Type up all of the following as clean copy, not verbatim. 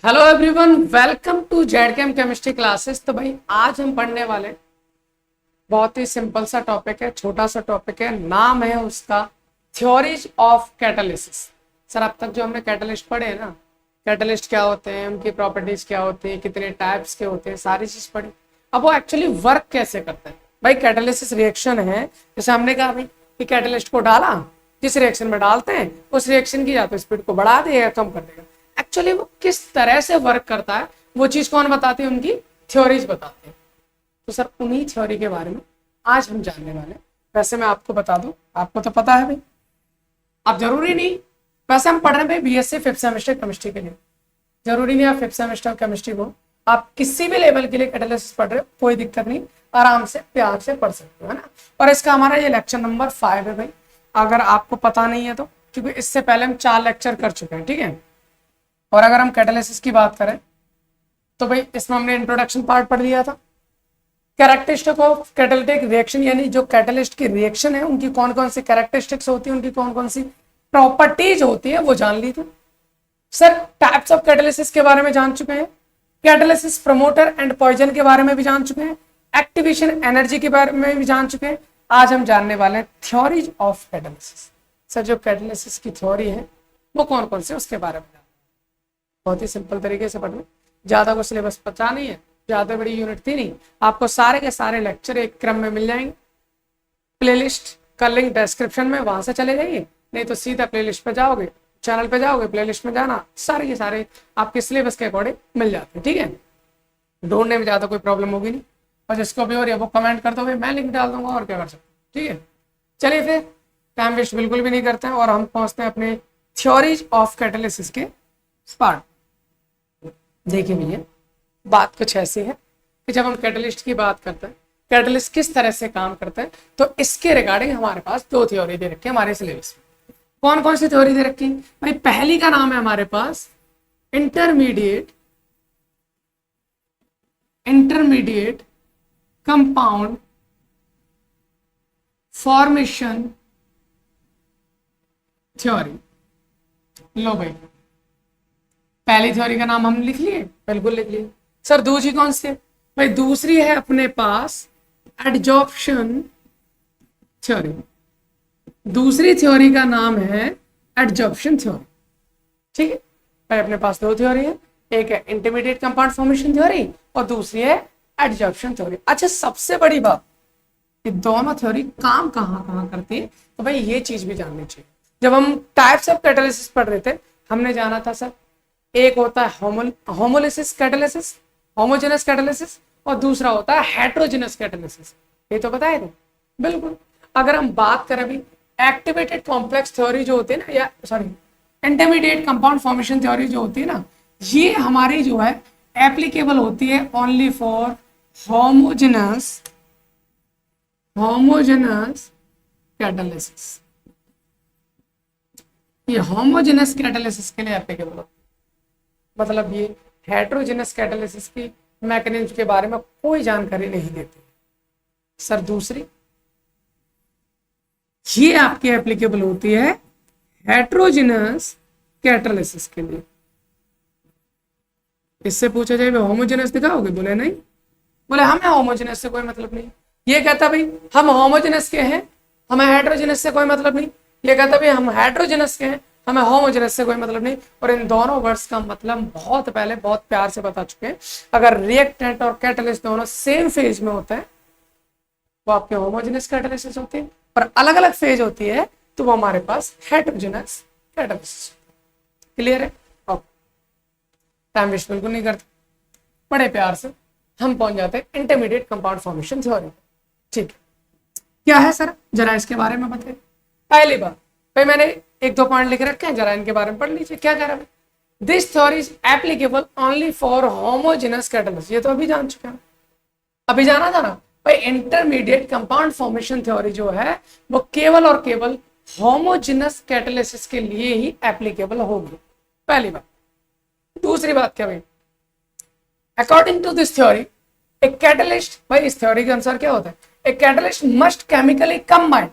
Hello everyone, welcome to ZKM chemistry classes. तो भाई आज हम पढ़ने वाले बहुत ही सिंपल सा टॉपिक है, छोटा सा टॉपिक है। नाम है उसका थ्योरीज ऑफ कैटालिसिस। सर अब तक जो हमने कैटालिस्ट पढ़े हैं ना, कैटालिस्ट क्या होते हैं, उनकी प्रॉपर्टीज क्या होती हैं, कितने टाइप्स के होते हैं, सारी चीज पढ़ी। अब वो एक्चुअली वर्क कैसे करते हैं। भाई कैटालिसिस रिएक्शन है, जैसे हमने कहा भाई कि कैटालिस्ट को डाला, जिस रिएक्शन में डालते हैं उस रिएक्शन की या तो स्पीड को बढ़ा देगा या कम कर देगा। एक्चुअली वो किस तरह से वर्क करता है वो चीज कौन बताती है, उनकी थ्योरीज बताते हैं। तो सर उन्हीं थ्योरी के बारे में आज हम जानने वाले हैं। वैसे मैं आपको बता दूं, आपको तो पता है भाई, अब जरूरी नहीं, वैसे हम पढ़ रहे हैं भाई बीएससी फिफ्थ सेमेस्टर केमिस्ट्री के लिए। जरूरी नहीं आप फिफ्थ सेमेस्टर केमिस्ट्री को, आप किसी भी लेवल के लिए कैटालिसिस पढ़ रहे हो, कोई दिक्कत नहीं, आराम से प्यार से पढ़ सकते हो, है ना। और इसका हमारा ये लेक्चर नंबर 5 है भाई, अगर आपको पता नहीं है तो, क्योंकि इससे पहले हम 4 लेक्चर कर चुके हैं, ठीक है। और अगर हम कैटालिसिस की बात करें तो भाई इसमें हमने इंट्रोडक्शन पार्ट पढ़ लिया था। कैरेक्टरिस्टिक ऑफ कैटालिटिक रिएक्शन, यानी जो कैटालिस्ट की रिएक्शन है उनकी कौन कौन सी कैरेक्टरिस्टिक्स होती है, उनकी कौन कौन सी प्रॉपर्टीज होती है, वो जान ली थी। सर टाइप्स ऑफ कैटालिसिस के बारे में जान चुके हैं, कैटालिसिस प्रमोटर एंड पॉइजन के बारे में भी जान चुके हैं, एक्टिवेशन एनर्जी के बारे में भी जान चुके हैं। आज हम जानने वाले हैं थ्योरीज ऑफ कैटालिसिस। सर जो कैटालिसिस की थ्योरी है वो कौन कौन से, उसके बारे में बहुत ही सिंपल तरीके से पढ़ना, ज्यादा को सिलेबस पता नहीं है, ज्यादा बड़ी यूनिट थी नहीं, आपको सारे के सारे लेक्चर एक क्रम में मिल जाएंगे। प्लेलिस्ट का लिंक डिस्क्रिप्शन में, वहां से चले जाइए, नहीं तो सीधा प्लेलिस्ट पे जाओगे, चैनल पे जाओगे, प्लेलिस्ट में जाना, सारे के सारे आपके सिलेबस के अकॉर्डिंग मिल जाते हैं, ठीक है। ढूंढने में ज्यादा कोई प्रॉब्लम होगी नहीं, और जिसको भी हो रही है वो कमेंट कर दो भाई, मैं लिंक डाल दूंगा, और क्या कर सकते हैं, ठीक है। चलिए फिर टाइम वेस्ट बिल्कुल भी नहीं करते हैं और हम पहुंचते हैं अपने थ्योरीज ऑफ कैटालिसिस के पार्ट। देखिए भैया, बात कुछ ऐसी है कि जब हम कैटलिस्ट की बात करते हैं, कैटलिस्ट किस तरह से काम करता है, तो इसके रिगार्डिंग हमारे पास 2 थ्योरी दे रखी है हमारे सिलेबस में। कौन कौन सी थ्योरी दे रखी है भाई? पहली का नाम है हमारे पास intermediate intermediate compound formation theory. लो भाई, पहली थ्योरी का नाम हम लिख लिए, बिल्कुल लिख लिए। सर दूसरी कौन सी है भाई? दूसरी है अपने पास एडजॉर्प्शन थ्योरी। दूसरी थ्योरी का नाम है एडजॉर्प्शन थ्योरी, ठीक है भाई। अपने पास 2 थ्योरी है, एक है इंटरमीडिएट कंपाउंड फॉर्मेशन थ्योरी और दूसरी है एडजॉर्प्शन थ्योरी। अच्छा, सबसे बड़ी बात, ये दोनों थ्योरी काम कहाँ कहाँ करती है, तो भाई ये चीज भी जाननी चाहिए। जब हम टाइप्स ऑफ कैटालिसिस पढ़ रहे थे, हमने जाना था सर, एक होता है होमोलिसिस कैटालिसिस, होमोजेनस कैटालिसिस, और दूसरा होता है हेट्रोजेनस कैटालिसिस। ये तो बताए थे बिल्कुल। अगर हम बात करें अभी एक्टिवेटेड कॉम्प्लेक्स थ्योरी जो होती है ना, या sorry intermediate compound formation theory जो होती है ना, ये हमारी जो है एप्लीकेबल होती है ओनली फॉर होमोजेनस कैटालिसिस। ये होमोजेनस कैटालिसिस के लिए एप्लीकेबल होती है। मतलब ये हेट्रोजेनस कैटालिसिस की मैकेनिज्म के बारे में कोई जानकारी नहीं देती। सर दूसरी, ये आपकी एप्लीकेबल होती है हेट्रोजेनस कैटालिसिस के लिए। इससे पूछा जाए होमोजेनस दिखाओगे, बोले नहीं, बोले हमें होमोजेनस से कोई मतलब नहीं। ये कहता भाई हम होमोजेनस के हैं, हमें हेट्रोजेनस से कोई मतलब नहीं। ये कहता भाई हम हेट्रोजेनस के हैं, हमें होमोजेनस से कोई मतलब नहीं। और इन दोनों वर्ड्स का मतलब बहुत पहले बहुत प्यार से बता चुके हैं। अगर रिएक्टेंट और कैटालिस्ट दोनों सेम फेज में होते हैं वो आपके होमोजेनस कैटालिसिस होती है, और अलग अलग फेज होती है तो वो हमारे पास हेट्रोजेनस कैटालिसिस। क्लियर है? टाइम वेस्ट बिल्कुल नहीं करते, बड़े प्यार से हम पहुंच जाते हैं इंटरमीडिएट कंपाउंड फॉर्मेशन थ्योरी। ठीक है, क्या है सर, जरा इसके बारे में बताइए। पहली बात भाई, मैंने 1-2 पॉइंट लिख रखे हैं, जरा इनके बारे में पढ़ लीजिए। क्या कह रहा है? This theory is applicable only for homogeneous catalysis. ये तो अभी जान चुके हैं, अभी जाना था ना भाई। इंटरमीडिएट कंपाउंड फॉर्मेशन थ्योरी जो है वो केवल और केवल होमोजेनस कैटालिसिस के लिए ही एप्लीकेबल होगी, पहली बात। दूसरी बात क्या भाई, according to this theory a catalyst, भाई इस थ्योरी के अनुसार क्या होता है, a catalyst must chemically combined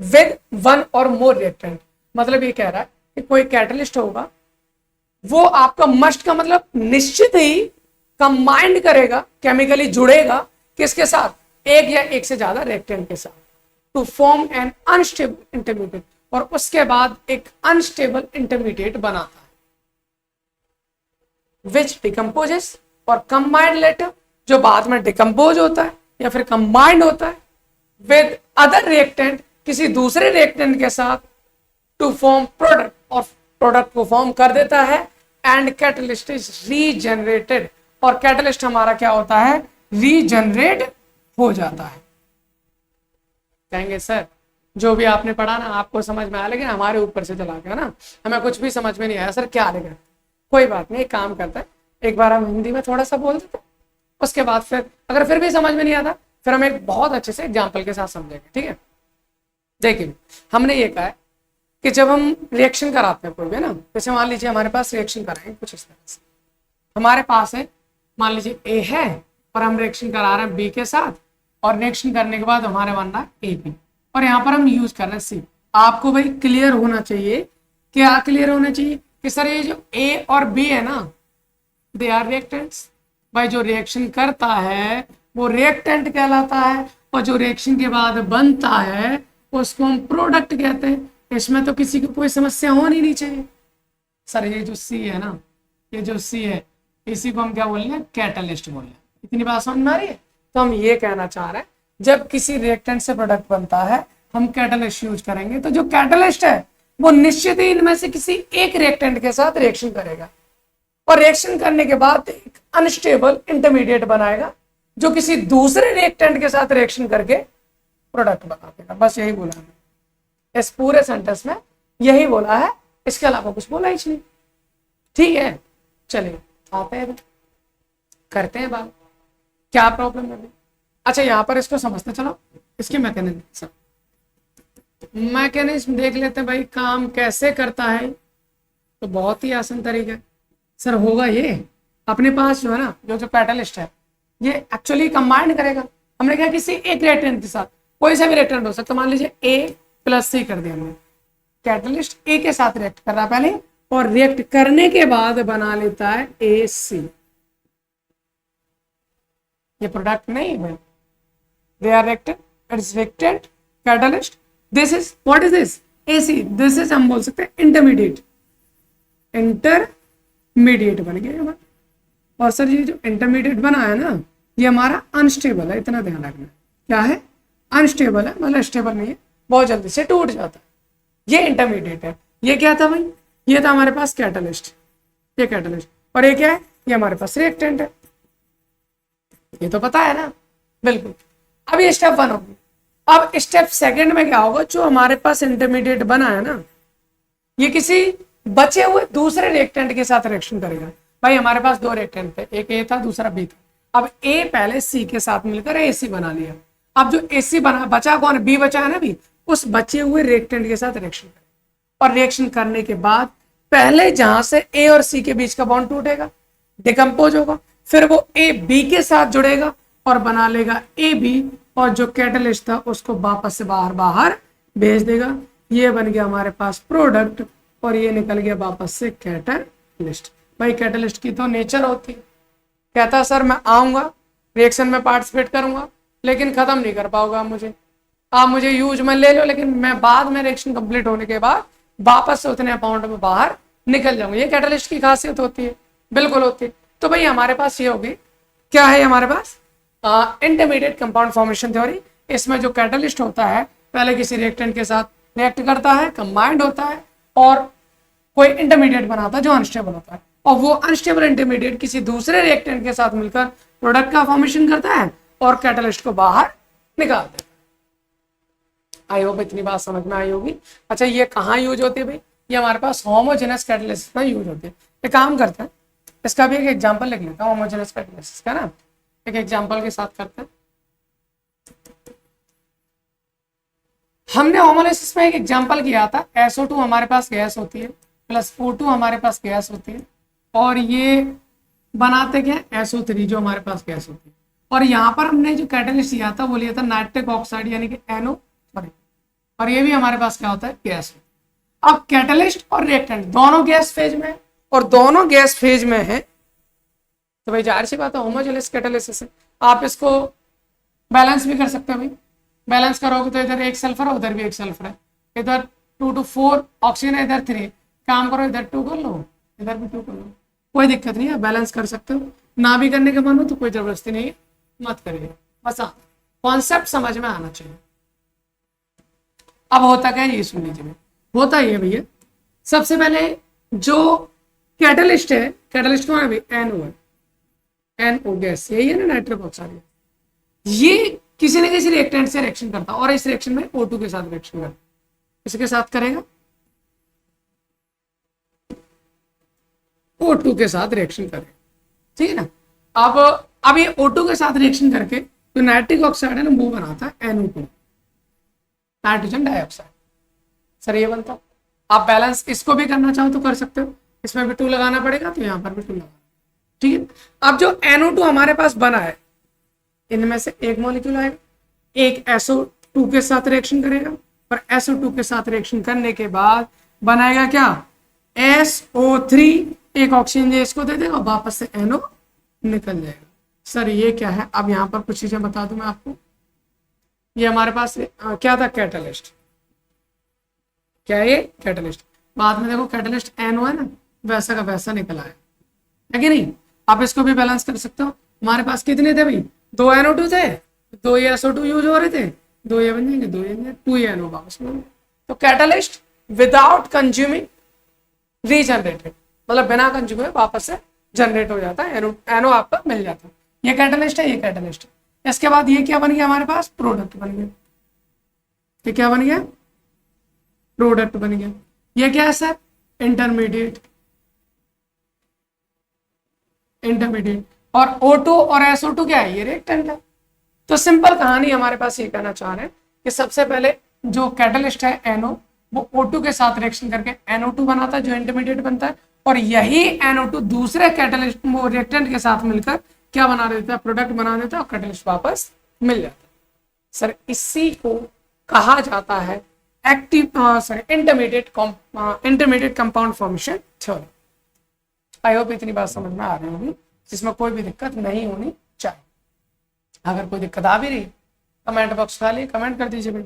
with 1 और मोर रिएक्टेंट। मतलब ये कह रहा है कि कोई कैटालिस्ट होगा वो आपका मस्ट का मतलब निश्चित ही कंबाइंड करेगा, केमिकली जुड़ेगा किसके साथ, एक या एक से ज्यादा रिएक्टेंट के साथ, to form an unstable intermediate, और उसके बाद एक अनस्टेबल इंटरमीडिएट बनाता है, विच डिकम्पोजेस और कंबाइंड लेटर, जो बाद में डिकम्पोज होता है या फिर कंबाइंड होता है विद अदर रिएक्टेंट, किसी दूसरे रिएक्टेंट के साथ, टू फॉर्म प्रोडक्ट, और प्रोडक्ट को फॉर्म कर देता है, एंड कैटलिस्ट इज रीजनरेटेड, और कैटलिस्ट हमारा क्या होता है, रीजनरेट हो जाता है। कहेंगे सर जो भी आपने पढ़ा ना आपको समझ में आया, लेकिन हमारे ऊपर से चला गया ना, हमें कुछ भी समझ में नहीं आया सर, क्या आएगा। कोई बात नहीं, एक काम करता है, एक बार हम हिंदी में थोड़ा सा बोल देते, उसके बाद फिर अगर फिर भी समझ में नहीं आता फिर हम एक बहुत अच्छे से एग्जाम्पल के साथ समझेंगे, ठीक है। देखिए हमने ये कहा है कि जब हम रिएक्शन कराते हैं कोई भी ना, जैसे मान लीजिए हमारे पास रिएक्शन कराएंगे कुछ इस तरह से, हमारे पास है मान लीजिए ए है और हम रिएक्शन करा रहे हैं बी के साथ, और रिएक्शन करने के बाद हमारे बनना है ए बी, और यहाँ पर हम यूज कर रहे हैं सी। आपको भाई क्लियर होना चाहिए, क्या क्लियर होना चाहिए कि सर ये जो ए और बी है ना, दे आर रिएक्टेंट्स। भाई जो रिएक्शन करता है वो रिएक्टेंट कहलाता है, और जो रिएक्शन के बाद बनता है उसको हम प्रोडक्ट कहते हैं। इसमें तो किसी को कोई समस्या होनी नहीं चाहिए। सर ये जो सी है ना, ये जो सी है इसी को हम क्या बोल रहे हैं, कैटलिस्ट बोल रहे हैं। इतनी बात समझ में आ रही है। तो हम ये कहना चाह रहे हैं जब किसी रिएक्टेंट से प्रोडक्ट बनता है हम कैटलिस्ट यूज करेंगे, तो जो कैटलिस्ट है वो निश्चित ही इनमें से किसी एक रिएक्टेंट के साथ रिएक्शन करेगा, और रिएक्शन करने के बाद एक अनस्टेबल इंटरमीडिएट बनाएगा जो किसी दूसरे रिएक्टेंट के साथ रिएक्शन करके प्रोडक्ट बना देगा। बस यही बोला है इस पूरे सेंटेंस में, यही बोला है, इसके अलावा कुछ बोला ही नहीं। ठीक है, चलिए आते हैं करते हैं बात, क्या प्रॉब्लम है। अच्छा यहाँ पर इसको समझते चलो, इसकी मैकेनिज्म देख लेते हैं भाई, काम कैसे करता है। तो बहुत ही आसान तरीका सर होगा ये, अपने पास जो है ना जो कैटलिस्ट है ये एक्चुअली कंबाइंड करेगा। हमने क्या किसी एक रिएक्टेंट के साथ, कोई सा भी रिएक्टेंट हो सकता, मान लीजिए ए प्लस सी कर दिया हमने, कैटलिस्ट ए के साथ रिएक्ट कर रहा पहले, और रिएक्ट करने के बाद बना लेता है ए सी। ये प्रोडक्ट नहीं है, they are reactant, it is reactant catalyst, this is what is this, AC, this is हम बोल सकते हैं इंटरमीडिएट, इंटरमीडिएट बन गया। और सर ये जो इंटरमीडिएट बना है ना ये हमारा अनस्टेबल है, इतना ध्यान रखना। क्या है, अनस्टेबल है, मतलब स्टेबल नहीं है, बहुत जल्दी से टूट जाता है। ये इंटरमीडिएट है। ये क्या था भाई, ये था हमारे पास कैटलिस्ट, ये कैटलिस्ट, और ये क्या है, ये हमारे पास रिएक्टेंट है। ये तो पता है ना, बिल्कुल। अब ये स्टेप 1 होगी। अब स्टेप 2 में क्या होगा, जो हमारे पास इंटरमीडिएट बना है ना ये किसी बचे हुए दूसरे रिएक्टेंट के साथ रिएक्शन करेगा। भाई हमारे पास 2 रिएक्टेंट थे, एक ए था दूसरा बी था। अब ए पहले सी के साथ मिलकर एसी बना लिया। अब जो एसी बना, बचा कौन, बी बचा है ना, बी, उस बचे हुए रिएक्टेंट के साथ रिएक्शन करेगा, और रिएक्शन करने के बाद पहले जहां से ए और सी के बीच का बॉन्ड टूटेगा, डिकम्पोज होगा, फिर वो ए बी के साथ जुड़ेगा और बना लेगा ए बी, और जो कैटलिस्ट था उसको वापस से बाहर भेज देगा। ये बन गया हमारे पास प्रोडक्ट, और ये निकल गया वापस से कैटलिस्ट। भाई कैटलिस्ट की तो नेचर होती, कहता सर मैं आऊंगा रिएक्शन में पार्टिसिपेट करूंगा लेकिन खत्म नहीं कर पाऊंगा मुझे, आप मुझे यूज में ले लो, लेकिन मैं बाद में रिएक्शन कंप्लीट होने के बाद वापस से उतने अमाउंट में बाहर निकल जाऊंगा। ये कैटलिस्ट की खासियत होती है, बिल्कुल होती है। तो भाई हमारे पास ये होगी, क्या है हमारे पास, इंटरमीडिएट कंपाउंड फॉर्मेशन थ्योरी। इसमें जो कैटलिस्ट होता है पहले किसी रिएक्टेंट के साथ रिएक्ट करता है, कंबाइंड होता है, और कोई इंटरमीडिएट बनाता है जो अनस्टेबल होता है, और वो अनस्टेबल इंटरमीडिएट किसी दूसरे रिएक्टेंट के साथ मिलकर प्रोडक्ट का फॉर्मेशन करता है और कैटलिस्ट को बाहर निकाल देता है। आई होप इतनी बात समझ में आई होगी। अच्छा ये कहाँ यूज होती है भाई, ये हमारे पास होमोजेनस कैटलिस्ट में यूज होती है। एक काम करते हैं, इसका भी एक एग्जाम्पल लिख लेता हूँ होमोजेनस कैटलिस्ट का ना, एक एग्जाम्पल के साथ करते हैं। हमने होमोलिसिस में एक एग्जाम्पल किया था, SO2 हमारे पास गैस होती है प्लस O2 हमारे पास गैस होती है, और ये बनाते क्या SO3 जो हमारे पास गैस होती है, और यहाँ पर हमने जो कैटलिस्ट लिया था वो लिया था नाइट्रिक ऑक्साइड यानी कि NO, और ये भी हमारे पास क्या होता है, गैस। अब कैटलिस्ट और रिएक्टेंट दोनों गैस फेज में, और दोनों गैस फेज में है, तो भाई जाहिर सी बात है होमोजेनियस कैटालिसिस है। आप इसको बैलेंस भी कर सकते हो भाई, बैलेंस करोगे तो इधर एक सल्फर है, उधर भी एक सल्फर है, इधर 2 to 4 ऑक्सीजन है, इधर 3, काम करो इधर 2 कर लो, इधर भी 2 कर लो, कोई दिक्कत नहीं है, बैलेंस कर सकते हो। ना भी करने का मन हो तो कोई जबरदस्ती नहीं है, मत करिए, बस हाँ कॉन्सेप्ट समझ में आना चाहिए। अब होता क्या है ये सुन लीजिए, होता ही है भैया, सबसे पहले जो कैटलिस्ट है, कैटलिस्ट कौन है भाई, NO है, NO गैस, यही है ना नाइट्रस ऑक्साइड, ये किसी न किसी रिएक्टेंट से रिएक्शन करता है और इस रिएक्शन में O2 के साथ रिएक्शन करता है, इसके साथ करेगा O2 के साथ रिएक्शन करेगा, ठीक है ना। अब ये O2 के साथ रिएक्शन करके जो नाइट्रिक ऑक्साइड है ना वो बनाता है NO2, नाइट्रोजन डाइऑक्साइड। सर ये बनता, आप बैलेंस इसको भी करना चाहो तो कर सकते हो, इसमें भी 2 लगाना पड़ेगा तो यहाँ पर भी 2 लगाना, ठीक है। अब जो NO2 हमारे पास बना है, इनमें से एक मॉलिक्यूल आएगा, एक SO2 के साथ रिएक्शन करेगा और SO2 के साथ रिएक्शन करने के बाद बनाएगा क्या, SO3, एक ऑक्सीजन इसको दे देगा, वापस से NO निकल जाएगा। सर ये क्या है, अब यहाँ पर कुछ चीजें बता दूं मैं आपको। ये हमारे पास क्या था, कैटलिस्ट, क्या ये कैटलिस्ट, बाद में देखो कैटलिस्ट NO है ना, वैसा का वैसा निकल आया है कि नहीं। आप इसको भी बैलेंस कर सकते हो, हमारे पास कितने थे भाई, 2 NO2 थे, 2 ये SO2 यूज हो रहे थे, 2 ये बन जाएंगे, 2 ये 2 ये NO वापस में। तो कैटलिस्ट विदाउट कंज्यूमिंग रीजनरेटेड, मतलब बिना कंज्यूम हुए वापस से जनरेट हो जाता है, NO आपका मिल जाता है। ये कैटलिस्ट है, ये कैटलिस्ट है। इसके बाद ये क्या बन गया हमारे पास, प्रोडक्ट बन गया। ये क्या बन गया, प्रोडक्ट बन गया। ये क्या है सर, इंटरमीडिएट, इंटरमीडिएट। और O2 और SO2 क्या है, ये रिएक्टेंट है। तो सिंपल कहानी हमारे पास ये कहना चाह रहे हैं कि सबसे पहले जो कैटलिस्ट है NO, वो O2 के साथ रिएक्शन करके NO2 बनाता है, जो इंटरमीडिएट बनता है, और यही NO2 दूसरे कैटलिस्ट रिएक्टेंट के साथ मिलकर क्या बना देता है, प्रोडक्ट बना देता है और कैटलिस्ट वापस मिल जाता है। सर इसी को कहा जाता है intermediate compound formation theory. I hope इतनी बात समझ में आ रही होगी, जिसमें कोई भी दिक्कत नहीं होनी चाहिए। अगर कोई दिक्कत आ भी रही कमेंट बॉक्स खाली कमेंट कर दीजिए भाई,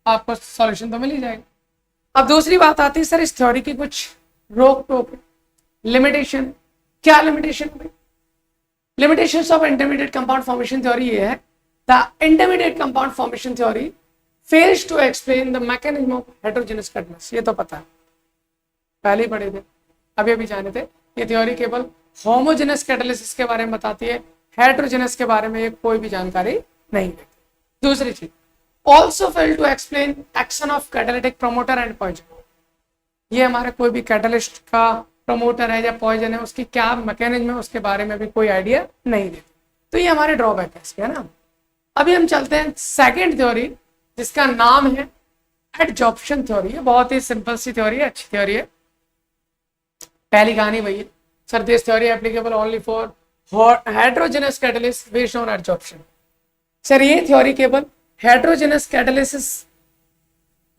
आपको सॉल्यूशन तो मिल ही जाएगा। अब दूसरी बात आती है सर इस थ्योरी की कुछ रोक टोक, लिमिटेशन। क्या लिमिटेशन है? Limitations of intermediate compound formation theory ये है, the intermediate compound formation theory fails to explain the mechanism of heterogeneous catalyst. ये तो पता है, पहले ही पढ़े थे, अभी अभी जाने थे। ये थ्योरी केवल होमोजेनस कैटालिसिस के बारे में बताती है, हेटेरोजेनस के बारे में कोई भी जानकारी नहीं देती। दूसरी चीज, also fail to explain action of catalytic promoter and poison. ये हमारे कोई भी कैटालिस्ट का प्रमोटर है या पॉइजन है, उसकी क्या मैकेनिज्म है उसके बारे में भी कोई आइडिया नहीं देती। तो ये हमारे ड्रॉबैक है इसके, है ना। अभी हम चलते हैं सेकेंड थ्योरी, जिसका नाम है एडजॉर्प्शन थ्योरी। है बहुत ही सिंपल सी थ्योरी है, अच्छी थ्योरी है। पहली कहानी वही है, sir this theory applicable only for heterogeneous catalysis based on adsorption. Sir ये थ्योरी केवल हेटेरोजेनस कैटालिसिस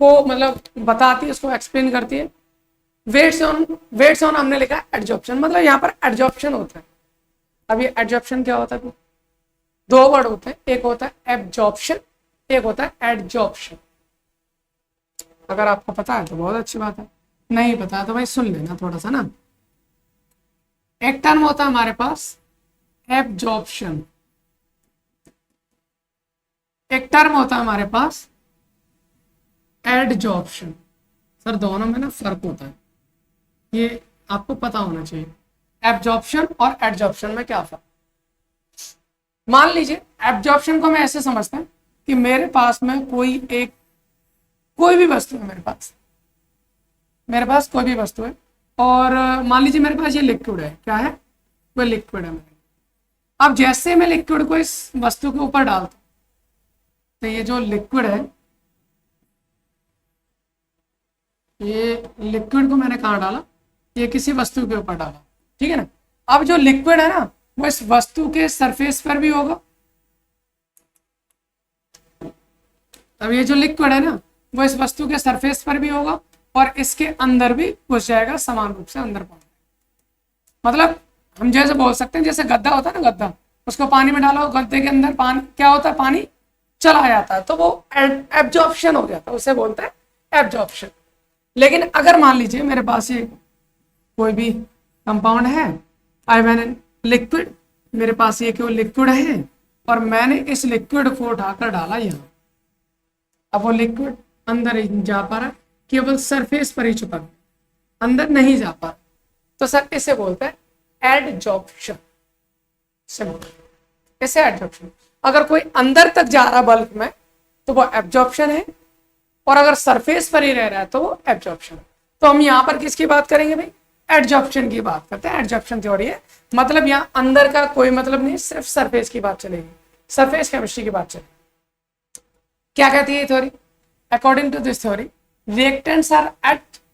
को मतलब बताती है, उसको एक्सप्लेन करती है। वेट्स ऑन हमने लिखा एडजॉर्प्शन, मतलब यहाँ पर एडजॉर्प्शन होता है। अब ये एडजॉर्प्शन क्या होता है, 2 वर्ड होते हैं, एक होता है एब्जॉर्प्शन, एक होता है एडजॉर्प्शन। अगर आपको पता है तो बहुत अच्छी बात है, नहीं पता तो भाई सुन लेना थोड़ा सा ना। एक टर्म होता है हमारे पास एब्जॉर्प्शन, एक टर्म होता है हमारे पास एडजॉर्प्शन। सर दोनों में ना फर्क होता है, ये आपको पता होना चाहिए। एब्जॉर्प्शन और एडजॉर्प्शन में क्या फर्क। मान लीजिए एब्जॉर्प्शन को मैं ऐसे समझता हूं कि मेरे पास में कोई भी वस्तु है, मेरे पास कोई भी वस्तु है, और मान लीजिए मेरे पास ये लिक्विड है। क्या है, वो लिक्विड है मेरे। अब जैसे मैं लिक्विड को इस वस्तु के ऊपर डालता हूं, तो ये जो लिक्विड है, ये लिक्विड को मैंने कहाँ डाला, ये किसी वस्तु के ऊपर डाला, ठीक है ना। अब जो लिक्विड है ना वो इस वस्तु के सरफेस पर भी होगा। अब ये जो लिक्विड है ना वो इस वस्तु के सरफेस पर भी होगा और इसके अंदर भी घुस जाएगा, समान रूप से अंदर पहुंच। मतलब हम जैसे बोल सकते हैं जैसे गद्दा होता है ना, गद्दा, उसको पानी में डालो, गद्दे के अंदर पानी क्या होता है, पानी चला जाता है, तो वो एब्जॉर्प्शन हो जाता है, उसे बोलते हैं एब्जॉर्प्शन। लेकिन अगर मान लीजिए मेरे पास ये कोई भी कंपाउंड है, आई मैन लिक्विड, मेरे पास ये केवल लिक्विड है और मैंने इस लिक्विड को उठाकर डाला यहाँ, अब वो लिक्विड अंदर ही जा पा रहा है, केवल सरफेस पर ही चिपक गया, अंदर नहीं जा पा रहा, तो सर इसे बोलते हैं एडजॉर्प्शन। सिंपल, इसे एडजॉर्प्शन। अगर कोई अंदर तक जा रहा बल्क में तो वो एब्जॉर्प्शन है, और अगर सरफेस पर ही रह रहा है तो वो एब्जॉर्प्शन। तो हम यहाँ पर किसकी बात करेंगे भाई, एडजॉर्प्शन की बात करते हैं। एडजॉर्प्शन थ्योरी है, मतलब यहाँ अंदर का कोई मतलब नहीं, सिर्फ सरफेस की बात चलेगी, सरफेस केमिस्ट्री की बात चलेगी। क्या कहती है theory, according to this theory reactants are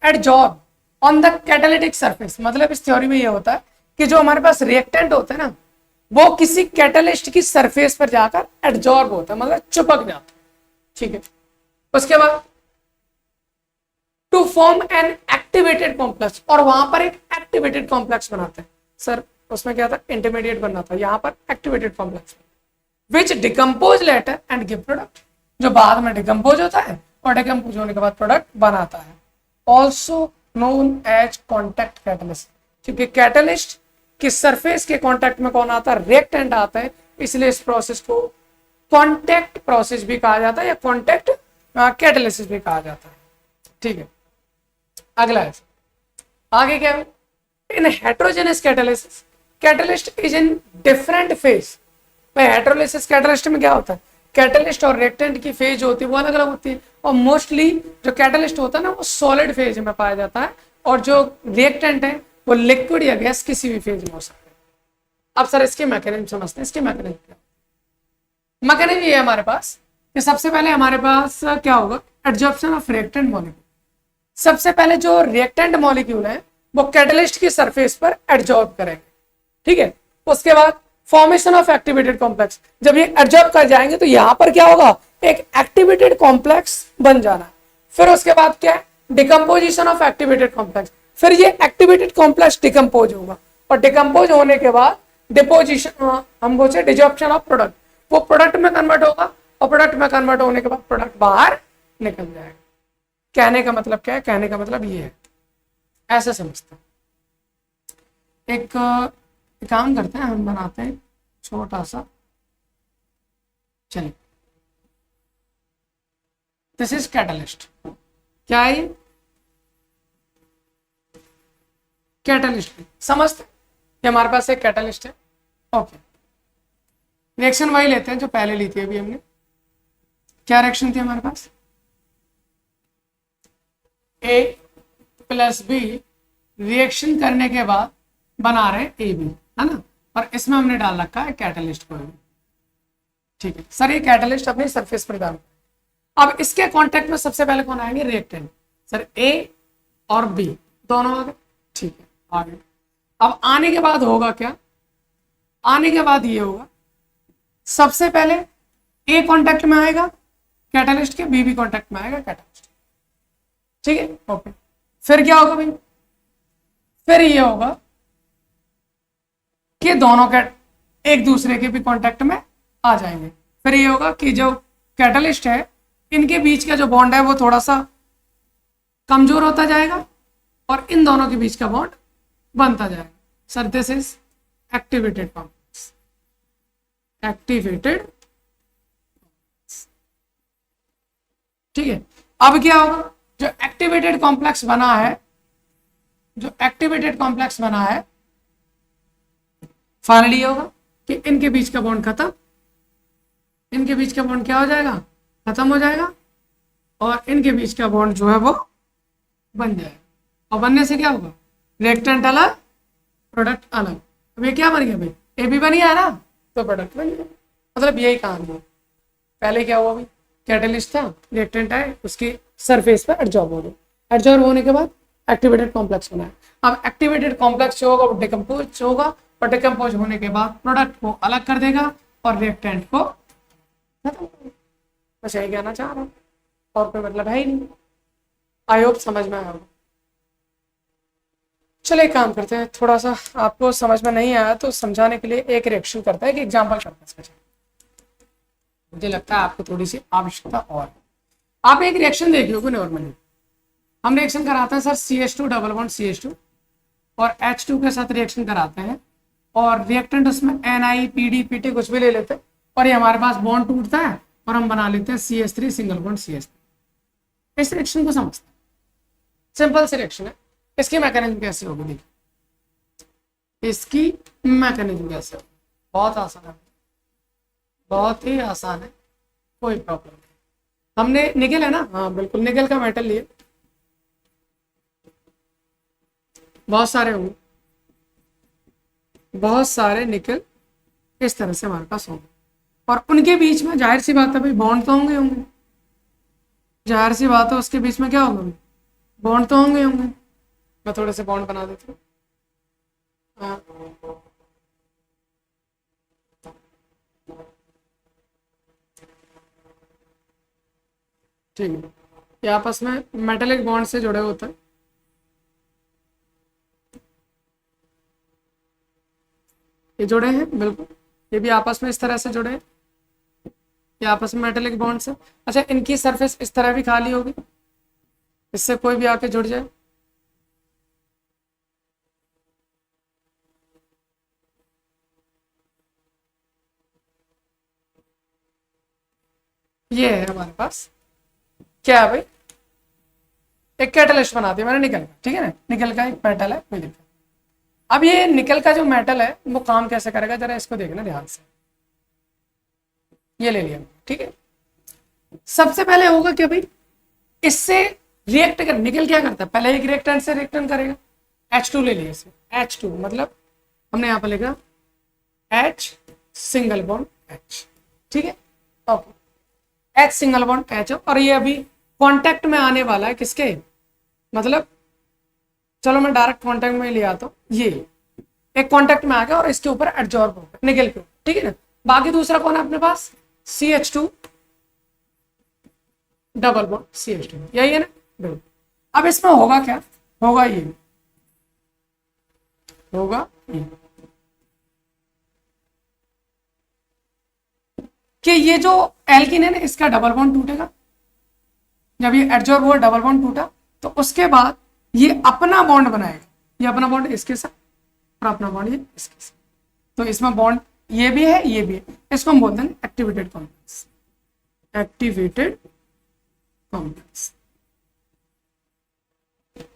adsorb on the catalytic surface. मतलब इस थ्योरी में ये होता है कि जो हमारे पास रिएक्टेंट होते हैं ना, वो किसी कैटालिस्ट की सरफेस पर जाकर एडजॉर्ब होता है, मतलब चिपक जाता है, ठीक है। उसके बाद to form an activated complex, और वहां पर एक एक्टिवेटेड कॉम्प्लेक्स बनाते हैं। सर उसमें क्या था, इंटरमीडिएट बनना था, यहां पर activated complex which decompose later and give product, जो बाद में डिकम्पोज होता है और डिकम्पोज होने के बाद प्रोडक्ट बनाता है। Also known as contact catalyst, क्योंकि कैटलिस्ट कि सरफेस के कांटेक्ट में कौन आता है, रिएक्टेंट आता है, इसलिए इस प्रोसेस को कांटेक्ट प्रोसेस भी कहा जाता है या कांटेक्ट कैटालिसिस भी कहा जाता है, ठीक है। अगला है आगे क्या है, in heterogeneous catalysis catalyst is in different phase. भाई हेटेरोलिसिस कैटालिस्ट में क्या होता है, कैटलिस्ट और रिएक्टेंट की फेज होती है वो अलग अलग होती है, और मोस्टली जो कैटलिस्ट होता है ना वो सॉलिड फेज में पाया जाता है, और जो रिएक्टेंट है वो लिक्विड या गैस किसी भी फेज में हो सकते हैं। अब सर इसकी मैकेनिज्म समझते हैं, इसकी मैकेनिज्म क्या, मैकेनिज्म ये है हमारे पास कि सबसे पहले हमारे पास क्या होगा, एडजॉर्प्शन ऑफ रिएक्टेंट मॉलिक्यूल। सबसे पहले जो रिएक्टेंट मॉलिक्यूल है वो कैटलिस्ट की सरफेस पर एडजॉर्ब करेंगे, ठीक है। उसके बाद फॉर्मेशन ऑफ एक्टिवेटेड कॉम्प्लेक्स, जब ये एडजॉर्ब कर जाएंगे तो यहां पर क्या होगा, एक एक्टिवेटेड कॉम्प्लेक्स बन जाना। फिर उसके बाद क्या है, डिकम्पोजिशन ऑफ एक्टिवेटेड कॉम्प्लेक्स, फिर ये एक्टिवेटेड कॉम्प्लेक्स डिकम्पोज होगा, और डिकम्पोज होने के बाद डिपोजिशन, हम बोलते डिजॉर्प्शन ऑफ प्रोडक्ट, वो प्रोडक्ट में कन्वर्ट होगा, और प्रोडक्ट में कन्वर्ट होने के बाद प्रोडक्ट बाहर निकल जाएगा। कहने का मतलब क्या है, कहने का मतलब ये है, ऐसे समझते हैं। एक काम करते हैं, हम बनाते हैं छोटा सा, चलिए दिस इज कैटलिस्ट। क्या है ये, कैटलिस्ट समझते, ये हमारे पास एक कैटलिस्ट है, ओके। रिएक्शन वही लेते हैं जो पहले ली थी अभी हमने। क्या रिएक्शन थी हमारे पास, ए प्लस बी, रिएक्शन करने के बाद बना रहे ए बी, है ना, और इसमें हमने डाल रखा है कैटलिस्ट को, ठीक है। सर ये कैटलिस्ट अपनी सरफेस पर डाल, अब इसके कांटेक्ट में सबसे पहले कौन आएंगे, रिएक्टेंट। सर ए और बी दोनों आ गए, ठीक है, आ गए। अब आने के बाद होगा क्या, आने के बाद ये होगा, सबसे पहले ए कांटेक्ट में आएगा कैटलिस्ट के, बी भी कांटेक्ट में आएगा कैटलिस्ट, ठीक है, ओके। फिर क्या होगा भाई, फिर ये होगा कि दोनों एक दूसरे के भी कांटेक्ट में आ जाएंगे। फिर ये होगा कि जो कैटलिस्ट है इनके बीच का जो बॉन्ड है वो थोड़ा सा कमजोर होता जाएगा, और इन दोनों के बीच का बॉन्ड बनता जाएगा। Sir this is activated complex, activated, ठीक है। अब क्या होगा, जो एक्टिवेटेड कॉम्प्लेक्स बना है, जो एक्टिवेटेड कॉम्प्लेक्स बना है, फाइनली ये होगा कि इनके बीच का बॉन्ड खत्म, इनके बीच का बॉन्ड क्या हो जाएगा, खत्म हो जाएगा, और इनके बीच का बॉन्ड जो है वो बन जाएगा, और बनने से क्या होगा, रिएक्टेंट अलग प्रोडक्ट अलग। अब ये क्या बन गया भाई, ए बी बन गया ना, तो प्रोडक्ट बन गया, मतलब यही कहानी है। पहले क्या हुआ भाई, कैटलिस्ट था, रिएक्टेंट आए, उसकी सरफेस पर एडजॉर्ब हो गया, एडजॉर्ब होने के बाद एक्टिवेटेड कॉम्प्लेक्स बनाया। अब एक्टिवेटेड कॉम्प्लेक्स जो होगा वो डिकम्पोज होगा, और डिकम्पोज होने के बाद प्रोडक्ट को अलग कर देगा और रिएक्टेंट को खत्म। बस यही कहना चाह रहा हूँ, और कोई मतलब है ही नहीं। आई होप समझ में आया होगा। चलो एक काम करते हैं, थोड़ा सा आपको समझ में नहीं आया तो समझाने के लिए एक रिएक्शन करता है, एक एग्जांपल करता है इसका। मुझे लगता है आपको थोड़ी सी आवश्यकता और है। आप एक रिएक्शन देख लो नॉर्मली, हम रिएक्शन कराते हैं sir CH2 double bond CH2 और H2 के साथ रिएक्शन कराते हैं और रिएक्टेंट उसमें Ni PD PT कुछ भी ले लेते हैं और ये हमारे पास बॉन्ड टूटता है और हम बना लेते हैं CH3 सिंगल बॉन्ड CH3। इस रिएक्शन को समझते हैं, सिंपल सी रिएक्शन है। इसकी मैकेनिज्म कैसे होगी देखिए, इसकी मैकेनिज्म कैसे होगी, बहुत आसान है, बहुत ही आसान है, कोई प्रॉब्लम नहीं। हमने निकल है ना, हाँ बिल्कुल निकल का मेटल लिए, बहुत सारे होंगे, बहुत सारे निकल इस तरह से हमारे पास होंगे और उनके बीच में जाहिर सी बात है भाई बॉन्ड तो होंगे होंगे, जाहिर सी बात है उसके बीच में क्या होगा, बॉन्ड तो होंगे होंगे। मैं थोड़े से बॉन्ड बना देता हूँ, ठीक है, ये आपस में मेटेलिक बॉन्ड से जुड़े होते हैं। ये जुड़े हैं बिल्कुल, ये भी आपस में इस तरह से जुड़े हैं, ये आपस में मेटेलिक बॉन्ड से। अच्छा, इनकी सरफेस इस तरह भी खाली होगी, इससे कोई भी आके जुड़ जाए, ये है हमारे पास क्या है भाई, एक कैटलिस्ट बना दिया मैंने निकल का, ठीक है ना, निकल का एक मेटल है, कोई दिक्कत। अब ये निकल का जो मेटल है वो काम कैसे करेगा, जरा इसको देखना ध्यान से, ये ले लिया, ठीक है। सबसे पहले होगा क्या भाई, इससे रिएक्ट कर, निकल क्या करता है, पहले एक रिएक्टेंट से रिएक्टेंट करेगा, H2 ले लिया इसे, H2 मतलब हमने यहाँ पर लिखा H सिंगल बॉन्ड H, ठीक है, okay, H single bond H और ये अभी कांटेक्ट में आने वाला है किसके, मतलब चलो मैं डायरेक्ट कांटेक्ट में ले आता हूँ, ये एक कांटेक्ट में आ गया और इसके ऊपर एडजॉर्ब हो गया निकल के, ठीक है ना। बाकी दूसरा कौन है अपने पास, CH2 डबल बॉन्ड CH2, यही है ना बिल्कुल। अब इसमें होगा क्या, होगा ये, होगा ये कि ये जो एल्किन है ना इसका डबल बॉन्ड टूटेगा, जब ये एडजॉर्ब हुआ डबल बॉन्ड टूटा तो उसके बाद ये अपना बॉन्ड बनाएगा, ये अपना बॉन्ड इसके साथ और अपना बॉन्ड ये इसके साथ, तो इसमें बॉन्ड ये भी है ये भी है, इसको हम बोलते हैं एक्टिवेटेड कॉम्प्लेक्स, एक्टिवेटेड कॉम्प्लेक्स।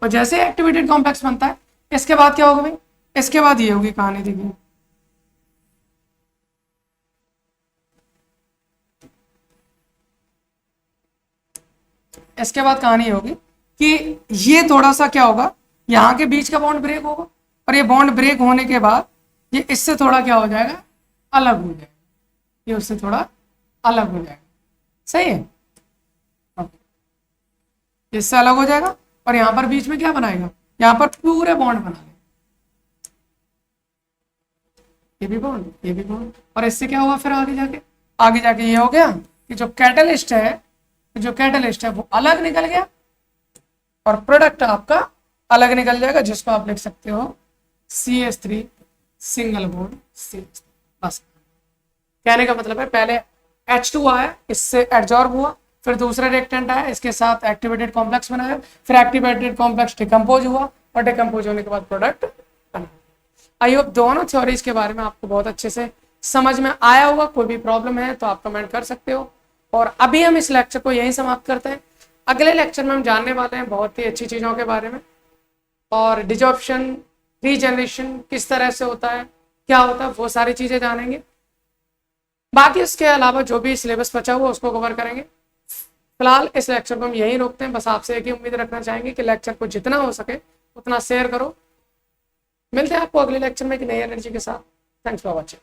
और जैसे एक्टिवेटेड कॉम्प्लेक्स बनता है इसके बाद क्या होगा भाई, इसके बाद ये होगी कहानी, देखिए इसके बाद कहानी होगी कि ये थोड़ा सा क्या होगा, यहाँ के बीच का बॉन्ड ब्रेक होगा और ये बॉन्ड ब्रेक होने के बाद ये इससे थोड़ा क्या हो जाएगा, अलग हो जाएगा, ये उससे थोड़ा अलग हो जाएगा, सही है, इससे अलग हो जाएगा और यहाँ पर बीच में क्या बनाएगा, यहाँ पर पूरे बॉन्ड बना लेगा, ये भी बॉन्ड ये भी बॉन्ड, और इससे क्या हुआ फिर आगे जाके ये हो गया कि जो कैटलिस्ट है वो अलग निकल गया और प्रोडक्ट आपका अलग निकल जाएगा, जिसको आप लिख सकते हो CH3 सिंगल बॉन्ड CH3। बस कहने का मतलब है पहले H2 आया, इससे एडजॉर्ब हुआ, फिर दूसरा रिएक्टेंट आया, इसके साथ एक्टिवेटेड कॉम्प्लेक्स बनाया, फिर एक्टिवेटेड कॉम्प्लेक्स डिकम्पोज हुआ और डिकम्पोज होने के बाद प्रोडक्ट बना। आई होप दोनों थ्योरीज के बारे में आपको बहुत अच्छे से समझ में आया होगा। कोई भी प्रॉब्लम है तो आप कमेंट कर सकते हो। और अभी हम इस लेक्चर को यहीं समाप्त करते हैं। अगले लेक्चर में हम जानने वाले हैं बहुत ही अच्छी चीज़ों के बारे में, और डिजॉर्प्शन, रीजनरेशन किस तरह से होता है, क्या होता है, वो सारी चीज़ें जानेंगे। बाकी इसके अलावा जो भी सिलेबस बचा हुआ उसको कवर करेंगे। फिलहाल इस लेक्चर को हम यहीं रोकते हैं। बस आपसे एक ही उम्मीद रखना चाहेंगे कि लेक्चर को जितना हो सके उतना शेयर करो। मिलते हैं आपको अगले लेक्चर में एक नई एनर्जी के साथ। Thanks for watching.